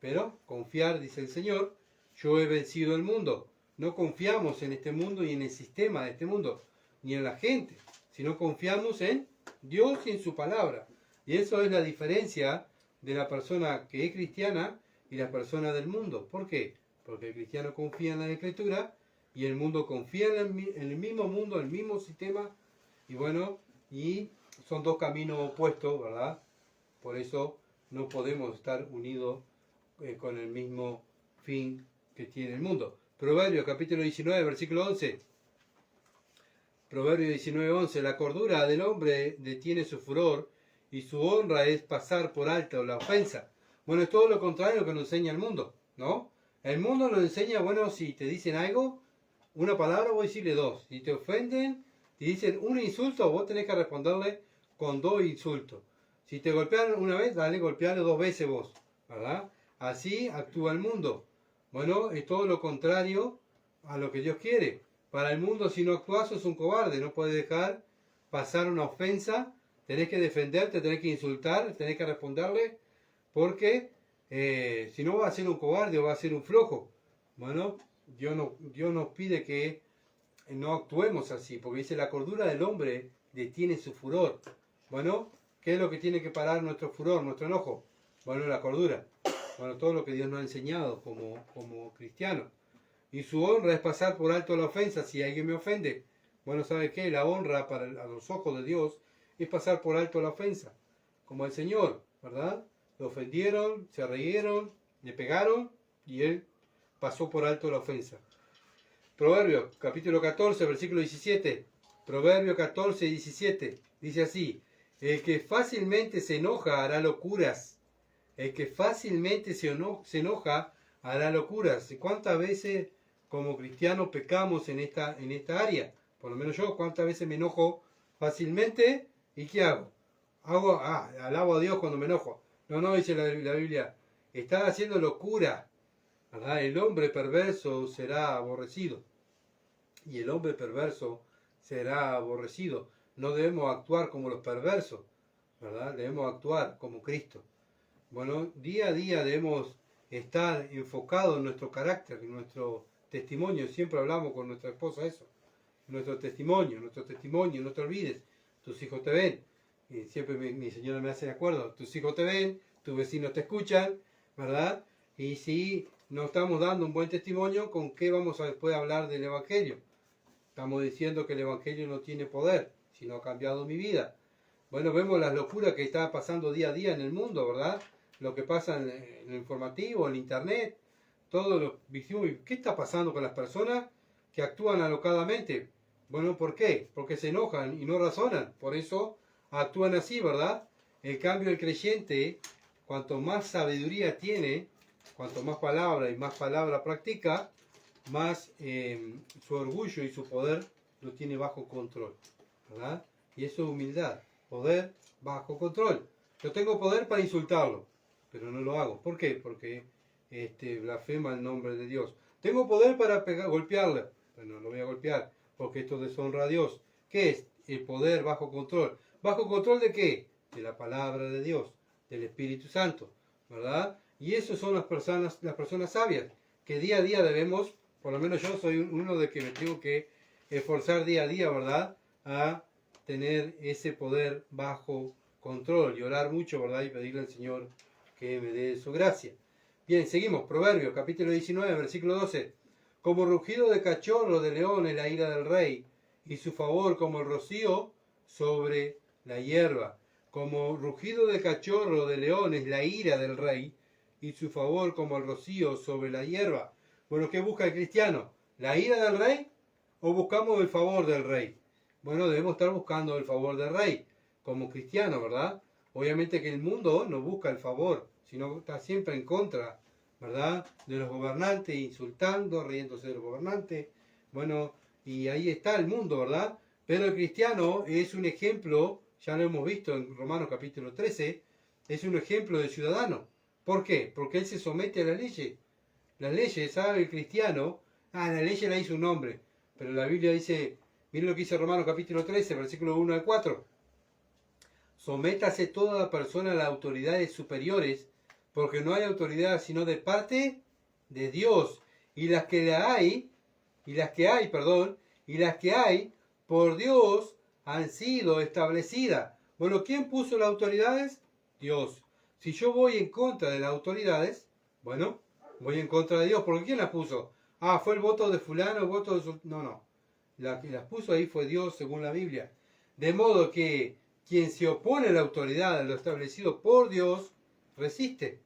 Pero confiar, dice el Señor, yo he vencido el mundo. No confiamos en este mundo y en el sistema de este mundo, ni en la gente, sino confiamos en Dios y en su palabra. Y eso es la diferencia de la persona que es cristiana y la persona del mundo. ¿Por qué? Porque el cristiano confía en la Escritura y el mundo confía en el mismo mundo, el mismo sistema. Y bueno, y son dos caminos opuestos, ¿verdad? Por eso no podemos estar unidos con el mismo fin que tiene el mundo. Proverbios capítulo 19, versículo 11. Proverbios 19, 11. La cordura del hombre detiene su furor y su honra es pasar por alto la ofensa. Bueno, es todo lo contrario a lo que nos enseña el mundo, ¿no? El mundo nos enseña, bueno, si te dicen algo, una palabra, vos decirle dos. Si te ofenden, te dicen un insulto, vos tenés que responderle con dos insultos. Si te golpean una vez, dale, golpearle dos veces vos, ¿verdad? Así actúa el mundo. Bueno, es todo lo contrario a lo que Dios quiere. Para el mundo, si no actúas, sos un cobarde. No puedes dejar pasar una ofensa. Tenés que defenderte, tenés que insultar, tenés que responderle. Porque si no, vas a ser un cobarde o vas a ser un flojo. Bueno, Dios nos pide que no actuemos así. Porque dice, la cordura del hombre detiene su furor. Bueno, ¿qué es lo que tiene que parar nuestro furor, nuestro enojo? Bueno, la cordura. Bueno, todo lo que Dios nos ha enseñado como cristianos. Y su honra es pasar por alto la ofensa. Si alguien me ofende, bueno, ¿sabe qué? La honra a los ojos de Dios es pasar por alto la ofensa. como el Señor, ¿verdad? Lo ofendieron, se rieron, le pegaron y él pasó por alto la ofensa. Proverbios, capítulo 14, versículo 17. Proverbios 14, 17. Dice así: el que fácilmente se enoja hará locuras. El que fácilmente se enoja hará locuras. ¿Cuántas veces como cristianos pecamos en esta área? Por lo menos yo, ¿cuántas veces me enojo fácilmente? ¿Y qué hago? Alabo a Dios cuando me enojo. No, dice la Biblia, está haciendo locura, ¿verdad? El hombre perverso será aborrecido. Y el hombre perverso será aborrecido. No debemos actuar como los perversos, ¿verdad? Debemos actuar como Cristo. Bueno, día a día debemos estar enfocados en nuestro carácter, en nuestro testimonio. Siempre hablamos con nuestra esposa eso. Nuestro testimonio, no te olvides. Tus hijos te ven. Y siempre mi señora me hace de acuerdo. Tus hijos te ven, tus vecinos te escuchan, ¿verdad? Y si no estamos dando un buen testimonio, ¿con qué vamos a después hablar del Evangelio? Estamos diciendo que el Evangelio no tiene poder, sino ha cambiado mi vida. Bueno, vemos las locuras que está pasando día a día en el mundo, ¿verdad? Lo que pasa en el informativo, en internet, todo lo visible. ¿Qué está pasando con las personas que actúan alocadamente? Bueno, ¿por qué? Porque se enojan y no razonan. Por eso actúan así, ¿verdad? En cambio, el creyente, cuanto más sabiduría tiene, cuanto más palabra practica, más su orgullo y su poder lo tiene bajo control, ¿verdad? Y eso es humildad, poder bajo control. Yo tengo poder para insultarlo, pero no lo hago. ¿Por qué? Porque blasfema el nombre de Dios. Tengo poder para golpearle, pero no lo voy a golpear, porque esto deshonra a Dios. ¿Qué es? El poder bajo control. ¿Bajo control de qué? De la palabra de Dios, del Espíritu Santo, ¿verdad? Y eso son las personas sabias, que día a día debemos, por lo menos yo soy uno de que me tengo que esforzar día a día, ¿verdad? A tener ese poder bajo control y orar mucho, ¿verdad? Y pedirle al Señor que me dé su gracia. Bien, seguimos. Proverbios, capítulo 19, versículo 12. Como rugido de cachorro de león es la ira del rey, y su favor como el rocío sobre la hierba. Como rugido de cachorro de león es la ira del rey, y su favor como el rocío sobre la hierba. Bueno, ¿qué busca el cristiano? ¿La ira del rey o buscamos el favor del rey? Bueno, debemos estar buscando el favor del rey como cristiano, ¿verdad? Obviamente que el mundo no busca el favor, sino está siempre en contra, ¿verdad? De los gobernantes, insultando, riéndose de los gobernantes. Bueno, y ahí está el mundo, ¿verdad? Pero el cristiano es un ejemplo, ya lo hemos visto en Romanos capítulo 13, es un ejemplo de ciudadano. ¿Por qué? Porque él se somete a las leyes. Las leyes, ¿sabe el cristiano? La ley la hizo un hombre. Pero la Biblia dice, miren lo que dice Romanos capítulo 13, versículo 1 al 4. Sométase toda persona a las autoridades superiores, porque no hay autoridad sino de parte de Dios. Y las que hay, por Dios han sido establecidas. Bueno, ¿quién puso las autoridades? Dios. Si yo voy en contra de las autoridades, bueno, voy en contra de Dios. ¿Porque quién las puso? Fue el voto de fulano, el voto de... No. La que las puso ahí fue Dios según la Biblia. De modo que quien se opone a la autoridad, a lo establecido por Dios, resiste.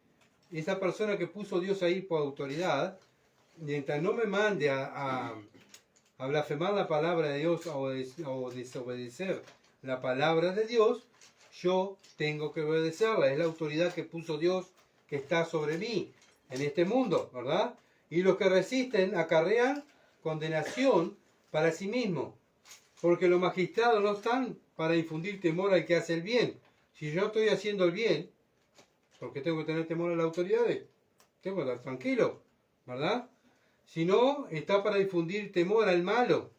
Esa persona que puso Dios ahí por autoridad, mientras no me mande a blasfemar la palabra de Dios o desobedecer la palabra de Dios, yo tengo que obedecerla. Es la autoridad que puso Dios que está sobre mí en este mundo, ¿verdad? Y los que resisten acarrean condenación para sí mismos, porque los magistrados no están para infundir temor al que hace el bien. Si yo estoy haciendo el bien, ¿por qué tengo que tener temor a las autoridades? Tengo que estar tranquilo, ¿verdad? Si no, está para infundir temor al malo.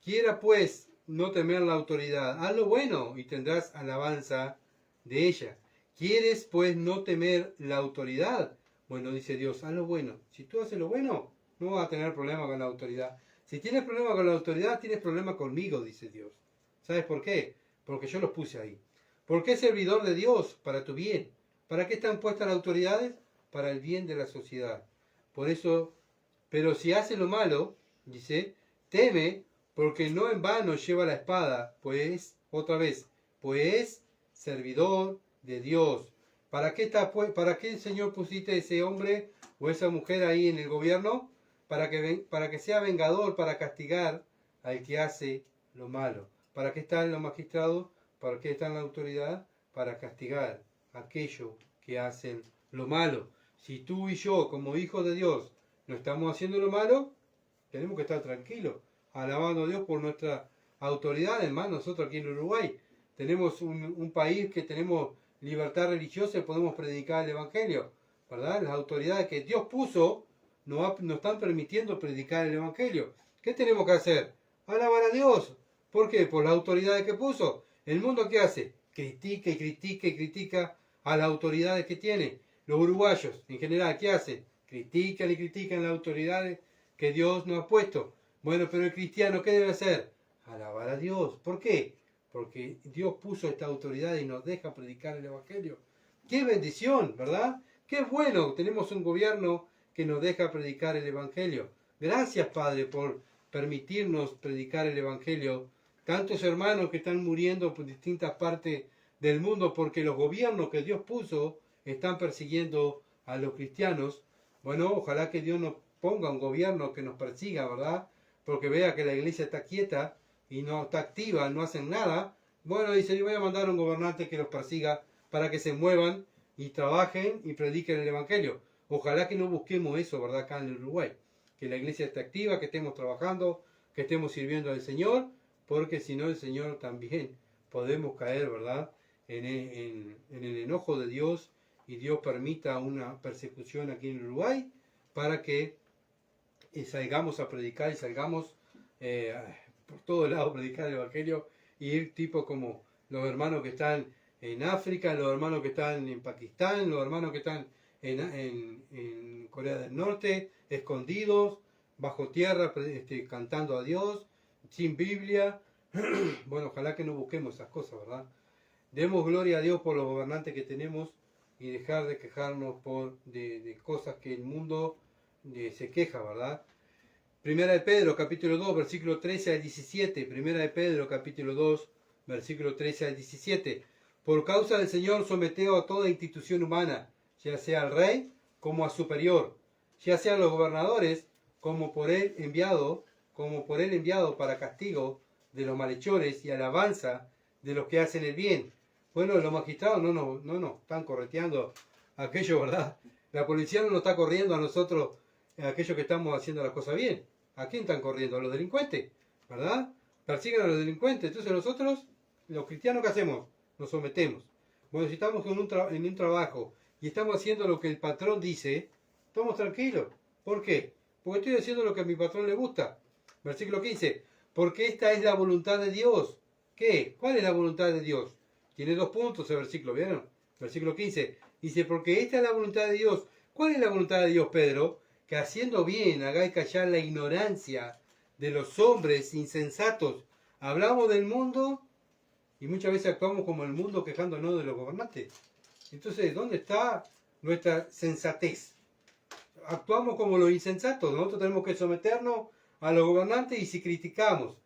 Quiera pues no temer la autoridad, haz lo bueno y tendrás alabanza de ella. ¿Quieres pues no temer la autoridad? Bueno, dice Dios, haz lo bueno. Si tú haces lo bueno, no vas a tener problema con la autoridad. Si tienes problema con la autoridad, tienes problema conmigo, dice Dios. ¿Sabes por qué? Porque yo los puse ahí. ¿Por qué servidor de Dios? Para tu bien. ¿Para qué están puestas las autoridades? Para el bien de la sociedad. Por eso, pero si hace lo malo, dice, teme, porque no en vano lleva la espada, pues, otra vez, pues, servidor de Dios. ¿Para qué, Señor, pusiste ese hombre o esa mujer ahí en el gobierno? Para que sea vengador, para castigar al que hace lo malo. ¿Para qué están los magistrados? ¿Para qué está la autoridad? Para castigar a aquellos que hacen lo malo. Si tú y yo, como hijos de Dios, no estamos haciendo lo malo, tenemos que estar tranquilos, alabando a Dios por nuestra autoridad. Hermano, nosotros aquí en Uruguay tenemos un país que tenemos libertad religiosa y podemos predicar el Evangelio, ¿verdad? Las autoridades que Dios puso nos están permitiendo predicar el Evangelio. ¿Qué tenemos que hacer? Alabar a Dios. ¿Por qué? Por las autoridades que puso. ¿El mundo qué hace? Critica y critica y critica a las autoridades que tiene. Los uruguayos, en general, ¿qué hacen? Critican y critican las autoridades que Dios nos ha puesto. Bueno, pero el cristiano, ¿qué debe hacer? Alabar a Dios. ¿Por qué? Porque Dios puso esta autoridad y nos deja predicar el Evangelio. ¡Qué bendición!, ¿verdad? ¡Qué bueno! Tenemos un gobierno que nos deja predicar el Evangelio. Gracias, Padre, por permitirnos predicar el Evangelio. Tantos hermanos que están muriendo por distintas partes del mundo porque los gobiernos que Dios puso están persiguiendo a los cristianos. Bueno, ojalá que Dios nos ponga un gobierno que nos persiga, ¿verdad? Porque vea que la iglesia está quieta y no está activa, no hacen nada. Bueno, dice, yo voy a mandar a un gobernante que los persiga para que se muevan y trabajen y prediquen el Evangelio. Ojalá que no busquemos eso, ¿verdad? Acá en el Uruguay. Que la iglesia esté activa, que estemos trabajando, que estemos sirviendo al Señor, porque si no el Señor también podemos caer, ¿verdad? En el enojo de Dios y Dios permita una persecución aquí en Uruguay para que salgamos a predicar y salgamos por todos lados a predicar el Evangelio y ir tipo como los hermanos que están en África, los hermanos que están en Pakistán, los hermanos que están en Corea del Norte, escondidos, bajo tierra, cantando a Dios, sin Biblia. Bueno, ojalá que no busquemos esas cosas, ¿verdad? Demos gloria a Dios por los gobernantes que tenemos y dejar de quejarnos de cosas que el mundo se queja, ¿verdad? Primera de Pedro, capítulo 2, versículo 13 al 17. Primera de Pedro, capítulo 2, versículo 13 al 17. Por causa del Señor someteo a toda institución humana, ya sea al rey como a superior, ya sea a los gobernadores como por él enviado para castigo de los malhechores y alabanza de los que hacen el bien. Bueno, los magistrados no están correteando a aquellos, ¿verdad? La policía no nos está corriendo a nosotros, a aquellos que estamos haciendo las cosas bien. ¿A quién están corriendo? A los delincuentes, ¿verdad? Persiguen a los delincuentes. Entonces nosotros, los cristianos, ¿qué hacemos? Nos sometemos. Bueno, si estamos en un trabajo y estamos haciendo lo que el patrón dice, estamos tranquilos. ¿Por qué? Porque estoy haciendo lo que a mi patrón le gusta. Versículo 15. Porque esta es la voluntad de Dios. ¿Qué? ¿Cuál es la voluntad de Dios? Tiene 2 puntos el versículo, ¿vieron? Versículo 15. Dice, porque esta es la voluntad de Dios. ¿Cuál es la voluntad de Dios, Pedro? Que haciendo bien hagáis callar la ignorancia de los hombres insensatos. Hablamos del mundo y muchas veces actuamos como el mundo quejándonos de los gobernantes. Entonces, ¿dónde está nuestra sensatez? Actuamos como los insensatos. Nosotros tenemos que someternos a los gobernantes y si criticamos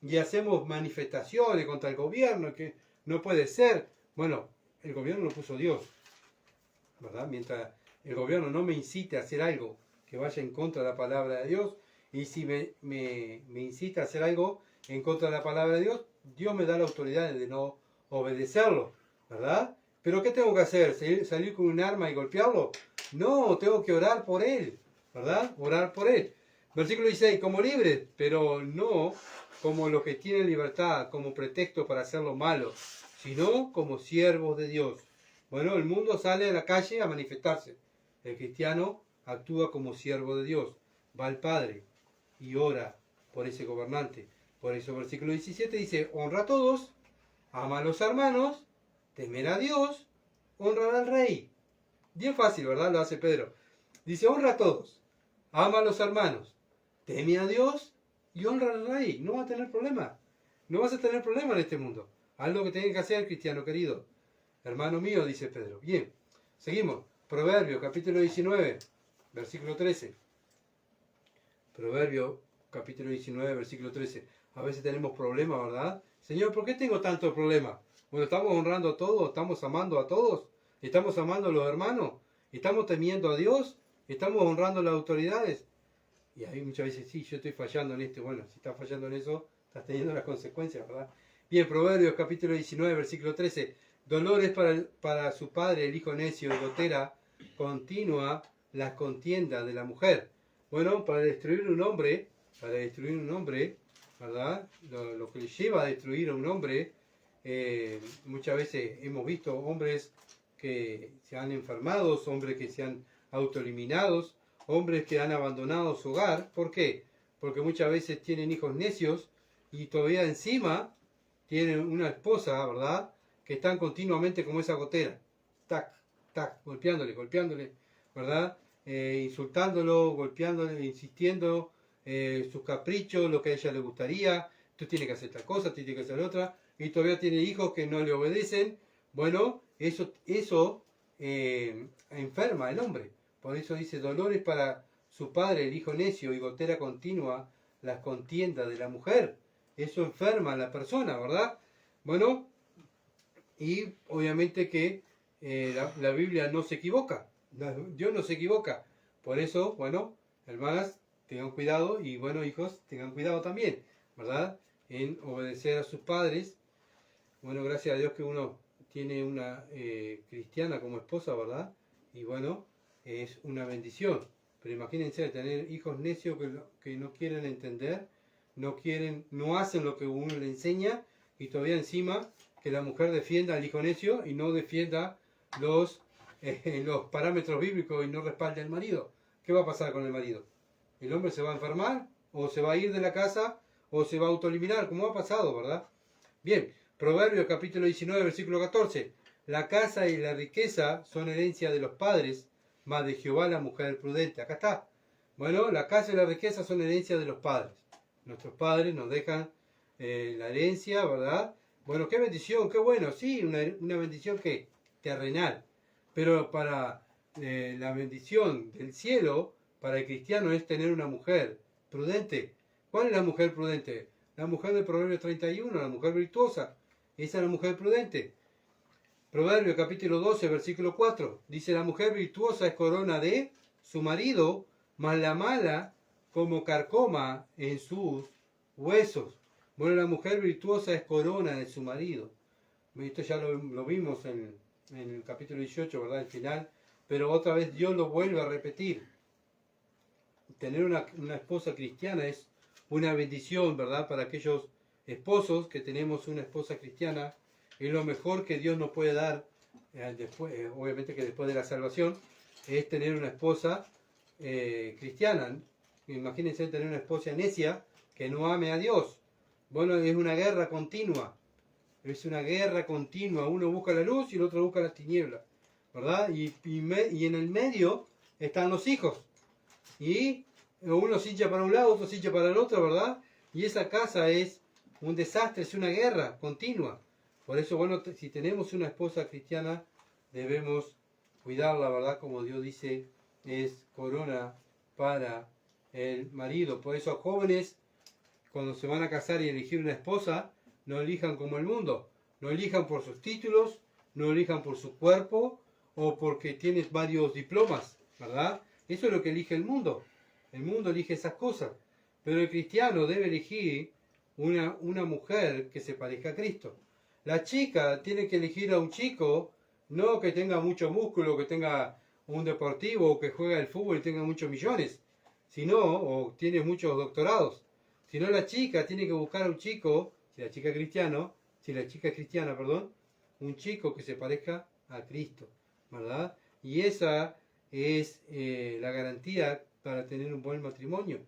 y hacemos manifestaciones contra el gobierno, que no puede ser, bueno, el gobierno lo puso Dios, ¿verdad? Mientras el gobierno no me incite a hacer algo que vaya en contra de la palabra de Dios, y si me incita a hacer algo en contra de la palabra de Dios, Dios me da la autoridad de no obedecerlo, ¿verdad? ¿Pero qué tengo que hacer? ¿Salir con un arma y golpearlo? No, tengo que orar por él, ¿verdad? Orar por él. Versículo 16, como libres, pero no como los que tienen libertad como pretexto para hacer lo malo, sino como siervos de Dios. Bueno, el mundo sale a la calle a manifestarse. El cristiano actúa como siervo de Dios. Va al Padre y ora por ese gobernante. Por eso versículo 17 dice, honra a todos, ama a los hermanos, temer a Dios, honrar al rey. Bien fácil, ¿verdad? Lo hace Pedro. Dice, honra a todos, ama a los hermanos, teme a Dios y honra al rey. No va a tener problema. No vas a tener problema en este mundo. Haz lo que tengas que hacer, cristiano querido. Hermano mío, dice Pedro. Bien, seguimos. Proverbios, capítulo 19, versículo 13. Proverbios, capítulo 19, versículo 13. A veces tenemos problemas, ¿verdad? Señor, ¿por qué tengo tantos problemas? Bueno, estamos honrando a todos, estamos amando a todos, estamos amando a los hermanos, estamos temiendo a Dios, estamos honrando a las autoridades. Y ahí muchas veces, sí, yo estoy fallando en esto. Bueno, si estás fallando en eso, estás teniendo las consecuencias, ¿verdad? Bien, Proverbios capítulo 19, versículo 13. Dolor es para su padre, el hijo necio, y gotera continua las contiendas de la mujer. Bueno, para destruir un hombre, ¿verdad? Lo que le lleva a destruir a un hombre, muchas veces hemos visto hombres que se han enfermado, hombres que se han autoeliminados, hombres que han abandonado su hogar. ¿Por qué? Porque muchas veces tienen hijos necios y todavía encima tienen una esposa, ¿verdad? Que están continuamente como esa gotera. Tac, tac, golpeándole, ¿verdad? Insultándolo, golpeándole, insistiendo, sus caprichos, lo que a ella le gustaría. Tú tienes que hacer tal cosa, tú tienes que hacer otra. Y todavía tiene hijos que no le obedecen. Bueno, eso enferma al hombre. Por eso dice, dolores para su padre, el hijo necio, y gotera continua las contiendas de la mujer. Eso enferma a la persona, ¿verdad? Bueno, y obviamente que la Biblia no se equivoca. Dios no se equivoca. Por eso, bueno, hermanas, tengan cuidado, y bueno, hijos, tengan cuidado también, ¿verdad? En obedecer a sus padres. Bueno, gracias a Dios que uno tiene una cristiana como esposa, ¿verdad? Y bueno, es una bendición. Pero imagínense tener hijos necios que no quieren entender, no hacen lo que uno le enseña, y todavía encima que la mujer defienda al hijo necio y no defienda los parámetros bíblicos y no respalde al marido. ¿Qué va a pasar con el marido? ¿El hombre se va a enfermar? ¿O se va a ir de la casa? ¿O se va a autoeliminar? Como ha pasado, ¿verdad? Bien, Proverbios capítulo 19, versículo 14. La casa y la riqueza son herencia de los padres, mas de Jehová la mujer prudente. Acá está. Bueno, la casa y la riqueza son herencia de los padres. Nuestros padres nos dejan la herencia, ¿verdad? Bueno, qué bendición, qué bueno. Sí, una bendición que terrenal. Pero para la bendición del cielo, para el cristiano, es tener una mujer prudente. ¿Cuál es la mujer prudente? La mujer del Proverbio 31, la mujer virtuosa. Esa es la mujer prudente. Proverbio capítulo 12, versículo 4. Dice, la mujer virtuosa es corona de su marido, mas la mala como carcoma en sus huesos. Bueno, la mujer virtuosa es corona de su marido. Esto ya lo vimos en el capítulo 18, ¿verdad? El final. Pero otra vez Dios lo vuelve a repetir. Tener una esposa cristiana es una bendición, ¿verdad? Para aquellos esposos que tenemos una esposa cristiana, es lo mejor que Dios nos puede dar, obviamente que después de la salvación, es tener una esposa cristiana. Imagínense tener una esposa necia que no ame a Dios. Bueno, es una guerra continua. Es una guerra continua. Uno busca la luz y el otro busca las tinieblas, ¿verdad? Y en el medio están los hijos. Y uno se hincha para un lado, otro se hincha para el otro, ¿verdad? Y esa casa es un desastre, es una guerra continua. Por eso, bueno, si tenemos una esposa cristiana, debemos cuidarla, ¿verdad? Como Dios dice, es corona para el marido. Por eso, jóvenes, cuando se van a casar y elegir una esposa, no elijan como el mundo. No elijan por sus títulos, no elijan por su cuerpo o porque tienes varios diplomas, ¿verdad? Eso es lo que elige el mundo. El mundo elige esas cosas. Pero el cristiano debe elegir una mujer que se parezca a Cristo. La chica tiene que elegir a un chico, no que tenga mucho músculo, que tenga un deportivo, o que juegue al fútbol y tenga muchos millones, sino, o tiene muchos doctorados. Sino la chica tiene que buscar a un chico, si la chica es cristiana, perdón, un chico que se parezca a Cristo, ¿verdad? Y esa es la garantía para tener un buen matrimonio,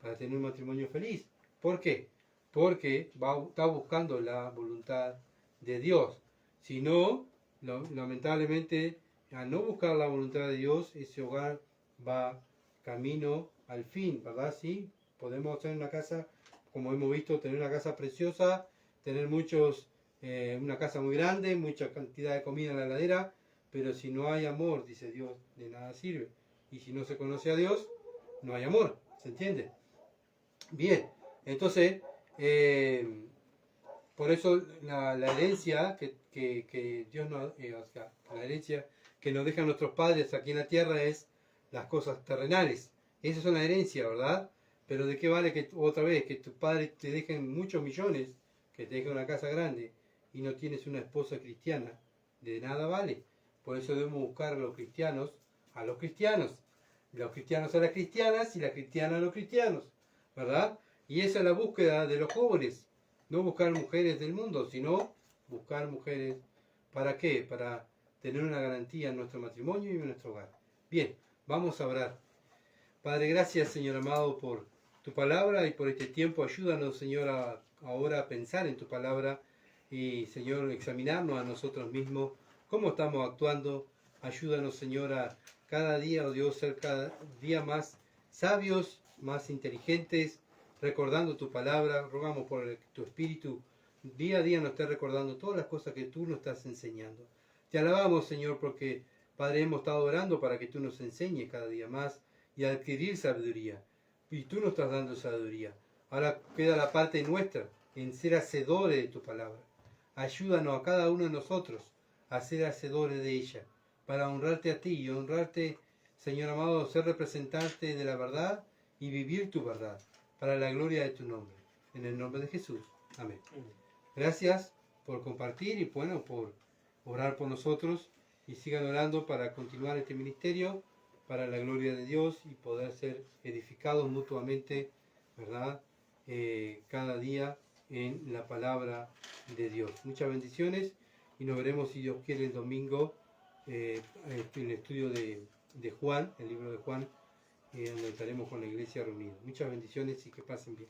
para tener un matrimonio feliz. ¿Por qué? Porque está buscando la voluntad de Dios. Si no, lamentablemente, al no buscar la voluntad de Dios, ese hogar va camino al fin, ¿verdad? Sí, podemos tener una casa, como hemos visto, tener una casa preciosa, tener una casa muy grande, mucha cantidad de comida en la heladera, pero si no hay amor, dice Dios, de nada sirve. Y si no se conoce a Dios, no hay amor, ¿se entiende? Bien, entonces, por eso la herencia que que Dios nos, o sea, la herencia que nos dejan nuestros padres aquí en la tierra es las cosas terrenales. Esa es una herencia, ¿verdad? Pero ¿de qué vale que otra vez que tus padres te dejen muchos millones, que te dejen una casa grande y no tienes una esposa cristiana? De nada vale. Por eso debemos buscar a los cristianos, a los cristianos a las cristianas y las cristianas a los cristianos, ¿verdad? Y esa es la búsqueda de los jóvenes. No buscar mujeres del mundo, sino buscar mujeres, ¿para qué? Para tener una garantía en nuestro matrimonio y en nuestro hogar. Bien, vamos a orar. Padre, gracias, Señor amado, por tu palabra y por este tiempo. Ayúdanos, Señor, ahora a pensar en tu palabra y, Señor, examinarnos a nosotros mismos, cómo estamos actuando. Ayúdanos, Señor, a cada día, oh Dios, ser cada día más sabios, más inteligentes, recordando tu palabra. Rogamos por tu Espíritu día a día nos esté recordando todas las cosas que tú nos estás enseñando. Te alabamos, Señor, porque, Padre, hemos estado orando para que tú nos enseñes cada día más y a adquirir sabiduría. Y tú nos estás dando sabiduría. Ahora queda la parte nuestra, en ser hacedores de tu palabra. Ayúdanos a cada uno de nosotros a ser hacedores de ella, para honrarte a ti y honrarte, Señor amado, ser representante de la verdad y vivir tu verdad, para la gloria de tu nombre. En el nombre de Jesús. Amén. Gracias por compartir y bueno, por orar por nosotros, y sigan orando para continuar este ministerio, para la gloria de Dios y poder ser edificados mutuamente, ¿verdad? Cada día en la palabra de Dios. Muchas bendiciones y nos veremos, si Dios quiere, el domingo en el estudio de Juan, el libro de Juan, donde estaremos con la iglesia reunida. Muchas bendiciones y que pasen bien.